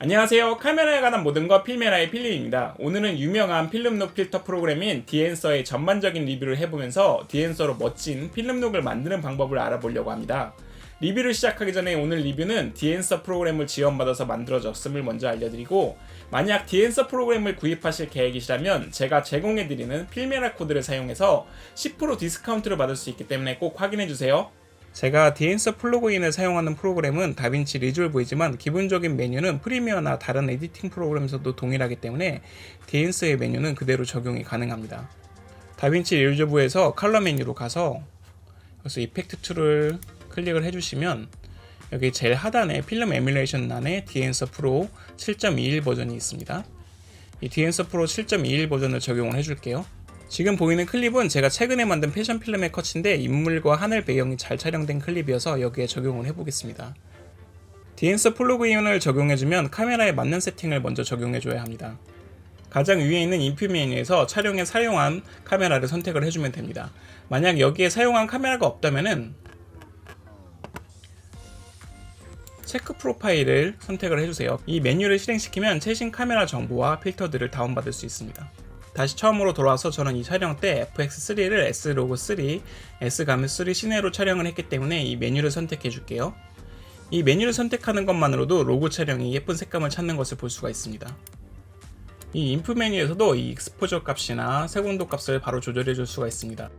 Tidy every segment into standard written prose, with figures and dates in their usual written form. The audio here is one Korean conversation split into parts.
안녕하세요. 카메라에 관한 모든 것 필메라의 필름입니다. 오늘은 유명한 필름룩 필터 프로그램인 디엔서의 전반적인 리뷰를 해보면서 디엔서로 멋진 필름룩을 만드는 방법을 알아보려고 합니다. 리뷰를 시작하기 전에 오늘 리뷰는 디엔서 프로그램을 지원받아서 만들어졌음을 먼저 알려드리고, 만약 디엔서 프로그램을 구입하실 계획이시라면 제가 제공해드리는 필메라 코드를 사용해서 10% 디스카운트를 받을 수 있기 때문에 꼭 확인해주세요. 제가 디엔서 플러그인을 사용하는 프로그램은 다빈치 리졸브이지만 기본적인 메뉴는 프리미어나 다른 에디팅 프로그램에서도 동일하기 때문에 디엔서의 메뉴는 그대로 적용이 가능합니다. 다빈치 리졸브에서 컬러 메뉴로 가서 여기서 이펙트 툴을 클릭을 해주시면 여기 제일 하단에 필름 에뮬레이션 란에 디엔서 프로 7.21 버전이 있습니다. 이 디엔서 프로 7.21 버전을 적용을 해줄게요. 지금 보이는 클립은 제가 최근에 만든 패션 필름의 컷인데 인물과 하늘 배경이 잘 촬영된 클립이어서 여기에 적용을 해보겠습니다. 디엔서 플러그인을 적용해주면 카메라에 맞는 세팅을 먼저 적용해줘야 합니다. 가장 위에 있는 인풋 메뉴에서 촬영에 사용한 카메라를 선택을 해주면 됩니다. 만약 여기에 사용한 카메라가 없다면은 체크 프로파일을 선택을 해주세요. 이 메뉴를 실행시키면 최신 카메라 정보와 필터들을 다운받을 수 있습니다. 다시 처음으로 돌아와서 저는 이 촬영 때 FX3를 S로그3, S가면3 시내로 촬영을 했기 때문에 이 메뉴를 선택해 줄게요. 이 메뉴를 선택하는 것만으로도 로고 촬영이 예쁜 색감을 찾는 것을 볼 수가 있습니다. 이 인풋 메뉴에서도 이 익스포저 값이나 색온도 값을 바로 조절해 줄 수가 있습니다.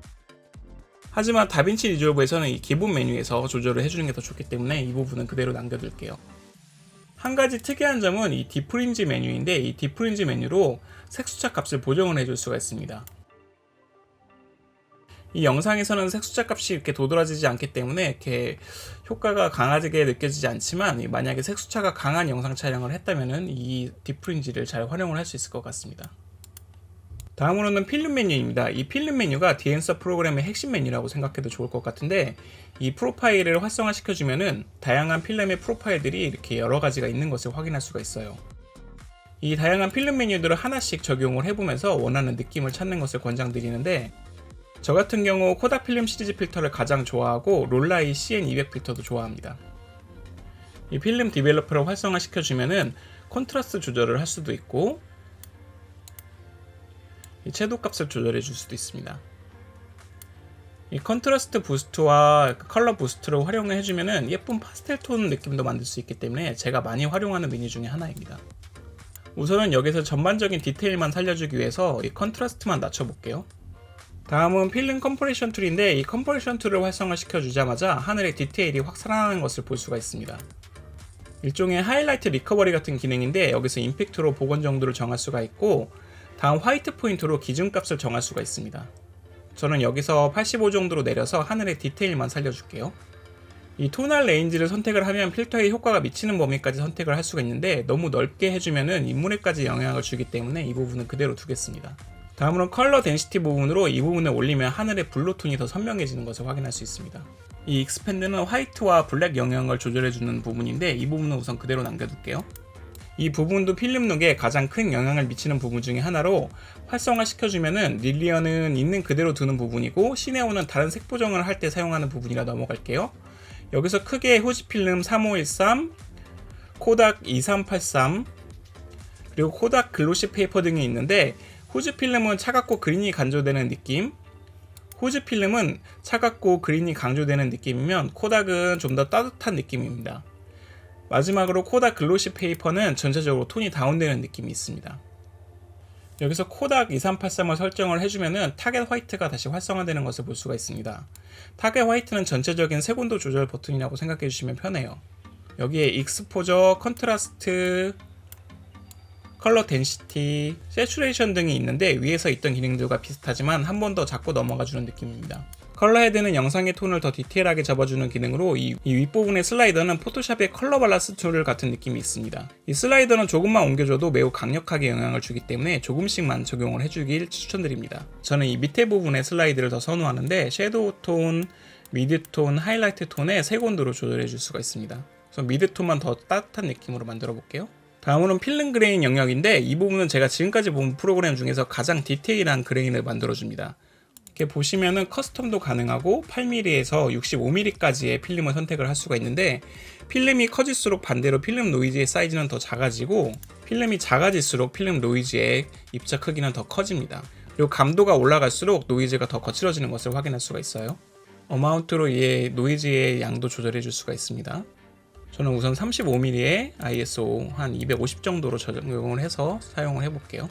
하지만 다빈치 리졸브에서는 이 기본 메뉴에서 조절을 해주는 게 더 좋기 때문에 이 부분은 그대로 남겨둘게요. 한 가지 특이한 점은 이 디프린지 메뉴인데, 이 디프린지 메뉴로 색수차 값을 보정을 해줄 수가 있습니다. 이 영상에서는 색수차 값이 이렇게 도드라지지 않기 때문에 이렇게 효과가 강하게 느껴지지 않지만, 만약에 색수차가 강한 영상 촬영을 했다면 이 디프린지를 잘 활용을 할 수 있을 것 같습니다. 다음으로는 필름 메뉴입니다. 이 필름 메뉴가 디엔서 프로그램의 핵심 메뉴라고 생각해도 좋을 것 같은데, 이 프로파일을 활성화시켜주면은 다양한 필름의 프로파일들이 이렇게 여러 가지가 있는 것을 확인할 수가 있어요. 이 다양한 필름 메뉴들을 하나씩 적용을 해보면서 원하는 느낌을 찾는 것을 권장드리는데, 저 같은 경우 코닥 필름 시리즈 필터를 가장 좋아하고 롤라이 CN200 필터도 좋아합니다. 이 필름 디벨로퍼를 활성화시켜주면은 컨트라스트 조절을 할 수도 있고, 이 채도 값을 조절해 줄 수도 있습니다. 이 컨트라스트 부스트와 컬러 부스트를 활용해 주면은 예쁜 파스텔 톤 느낌도 만들 수 있기 때문에 제가 많이 활용하는 메뉴 중에 하나입니다. 우선은 여기서 전반적인 디테일만 살려주기 위해서 이 컨트라스트만 낮춰볼게요. 다음은 필름 컴프레션 툴인데, 이 컴프레션 툴을 활성화시켜 주자마자 하늘의 디테일이 확 살아나는 것을 볼 수가 있습니다. 일종의 하이라이트 리커버리 같은 기능인데, 여기서 임팩트로 복원 정도를 정할 수가 있고, 다음 화이트 포인트로 기준값을 정할 수가 있습니다. 저는 여기서 85 정도로 내려서 하늘의 디테일만 살려줄게요. 이 토널 레인지를 선택을 하면 필터에 효과가 미치는 범위까지 선택을 할 수가 있는데, 너무 넓게 해주면은 인물에까지 영향을 주기 때문에 이 부분은 그대로 두겠습니다. 다음으로 컬러 덴시티 부분으로 이 부분을 올리면 하늘의 블루톤이 더 선명해지는 것을 확인할 수 있습니다. 이 익스펜드는 화이트와 블랙 영향을 조절해주는 부분인데, 이 부분은 우선 그대로 남겨둘게요. 이 부분도 필름룩에 가장 큰 영향을 미치는 부분 중에 하나로 활성화시켜주면은 릴리언은 있는 그대로 두는 부분이고, 시네온은 다른 색 보정을 할 때 사용하는 부분이라 넘어갈게요. 여기서 크게 후지필름 3513, 코닥 2383, 그리고 코닥 글로시 페이퍼 등이 있는데, 후지필름은 차갑고 그린이 강조되는 느낌, 후지필름은 차갑고 그린이 강조되는 느낌이면 코닥은 좀 더 따뜻한 느낌입니다. 마지막으로 코닥 글로시 페이퍼는 전체적으로 톤이 다운되는 느낌이 있습니다. 여기서 코닥 2383을 설정을 해주면은 타겟 화이트가 다시 활성화되는 것을 볼 수가 있습니다. 타겟 화이트는 전체적인 색온도 조절 버튼이라고 생각해 주시면 편해요. 여기에 익스포저, 컨트라스트, 컬러 덴시티, 세츄레이션 등이 있는데, 위에서 있던 기능들과 비슷하지만 한 번 더 잡고 넘어가 주는 느낌입니다. 컬러 헤드는 영상의 톤을 더 디테일하게 잡아주는 기능으로, 이 윗부분의 슬라이더는 포토샵의 컬러 밸런스 툴 같은 느낌이 있습니다. 이 슬라이더는 조금만 옮겨줘도 매우 강력하게 영향을 주기 때문에 조금씩만 적용을 해주길 추천드립니다. 저는 이 밑에 부분의 슬라이드를 더 선호하는데, 섀도우 톤, 미드 톤, 하이라이트 톤의 색온도로 조절해 줄 수가 있습니다. 그래서 미드 톤만 더 따뜻한 느낌으로 만들어 볼게요. 다음으로는 필름 그레인 영역인데, 이 부분은 제가 지금까지 본 프로그램 중에서 가장 디테일한 그레인을 만들어줍니다. 이렇게 보시면은 커스텀도 가능하고 8mm에서 65mm까지의 필름을 선택을 할 수가 있는데, 필름이 커질수록 반대로 필름 노이즈의 사이즈는 더 작아지고, 필름이 작아질수록 필름 노이즈의 입자 크기는 더 커집니다. 그리고 감도가 올라갈수록 노이즈가 더 거칠어지는 것을 확인할 수가 있어요. 어마운트로 이 노이즈의 양도 조절해 줄 수가 있습니다. 저는 우선 35mm의 ISO 한 250 정도로 적용을 해서 사용을 해볼게요.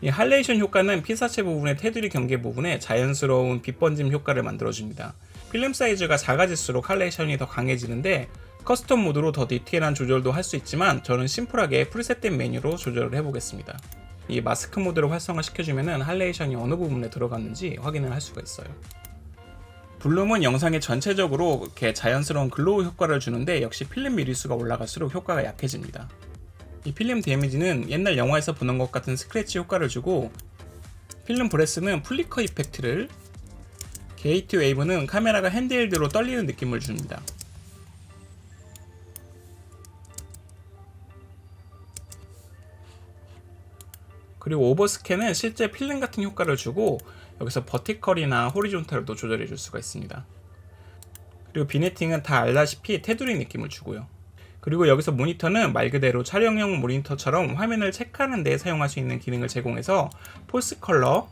이 할레이션 효과는 피사체 부분의 테두리 경계 부분에 자연스러운 빛 번짐 효과를 만들어줍니다. 필름 사이즈가 작아질수록 할레이션이 더 강해지는데, 커스텀 모드로 더 디테일한 조절도 할 수 있지만 저는 심플하게 프리셋된 메뉴로 조절을 해보겠습니다. 이 마스크 모드로 활성화 시켜주면 할레이션이 어느 부분에 들어갔는지 확인을 할 수가 있어요. 블룸은 영상에 전체적으로 이렇게 자연스러운 글로우 효과를 주는데, 역시 필름 미리수가 올라갈수록 효과가 약해집니다. 이 필름 데미지는 옛날 영화에서 보는 것 같은 스크래치 효과를 주고, 필름 브레스는 플리커 이펙트를, 게이트 웨이브는 카메라가 핸드헬드로 떨리는 느낌을 줍니다. 그리고 오버스캔은 실제 필름 같은 효과를 주고, 여기서 버티컬이나 호리존탈도 조절해 줄 수가 있습니다. 그리고 비네팅은 다 알다시피 테두리 느낌을 주고요. 그리고 여기서 모니터는 말 그대로 촬영용 모니터처럼 화면을 체크하는 데 사용할 수 있는 기능을 제공해서 폴스 컬러,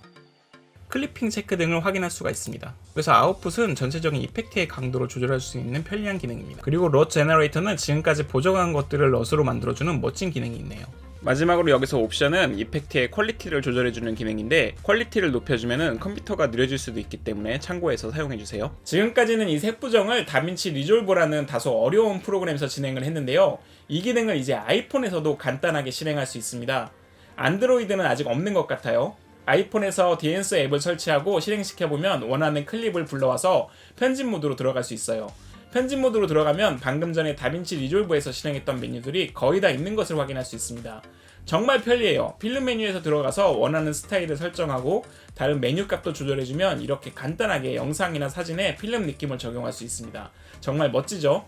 클리핑 체크 등을 확인할 수가 있습니다. 그래서 아웃풋은 전체적인 이펙트의 강도를 조절할 수 있는 편리한 기능입니다. 그리고 럿 제너레이터는 지금까지 보정한 것들을 럿으로 만들어주는 멋진 기능이 있네요. 마지막으로 여기서 옵션은 이펙트의 퀄리티를 조절해주는 기능인데, 퀄리티를 높여주면 컴퓨터가 느려질 수도 있기 때문에 참고해서 사용해주세요. 지금까지는 이 색보정을 다빈치 리졸브라는 다소 어려운 프로그램에서 진행을 했는데요. 이 기능을 이제 아이폰에서도 간단하게 실행할 수 있습니다. 안드로이드는 아직 없는 것 같아요. 아이폰에서 디엔서 앱을 설치하고 실행시켜보면 원하는 클립을 불러와서 편집 모드로 들어갈 수 있어요. 편집 모드로 들어가면 방금 전에 다빈치 리졸브에서 실행했던 메뉴들이 거의 다 있는 것을 확인할 수 있습니다. 정말 편리해요. 필름 메뉴에서 들어가서 원하는 스타일을 설정하고 다른 메뉴 값도 조절해주면 이렇게 간단하게 영상이나 사진에 필름 느낌을 적용할 수 있습니다. 정말 멋지죠?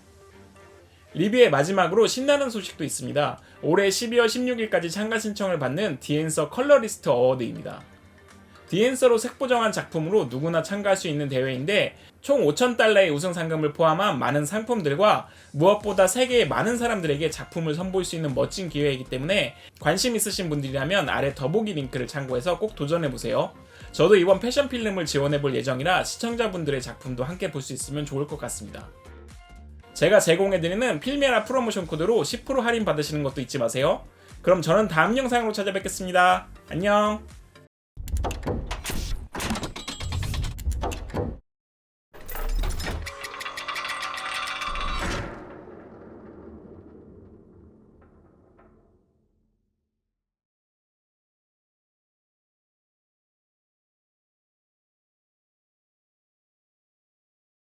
리뷰의 마지막으로 신나는 소식도 있습니다. 올해 12월 16일까지 참가 신청을 받는 디엔서 컬러리스트 어워드입니다. 디엔서로 색보정한 작품으로 누구나 참가할 수 있는 대회인데, 총 5,000달러의 우승 상금을 포함한 많은 상품들과 무엇보다 세계의 많은 사람들에게 작품을 선보일 수 있는 멋진 기회이기 때문에 관심 있으신 분들이라면 아래 더보기 링크를 참고해서 꼭 도전해보세요. 저도 이번 패션 필름을 지원해볼 예정이라 시청자분들의 작품도 함께 볼 수 있으면 좋을 것 같습니다. 제가 제공해드리는 필메라 프로모션 코드로 10% 할인 받으시는 것도 잊지 마세요. 그럼 저는 다음 영상으로 찾아뵙겠습니다. 안녕!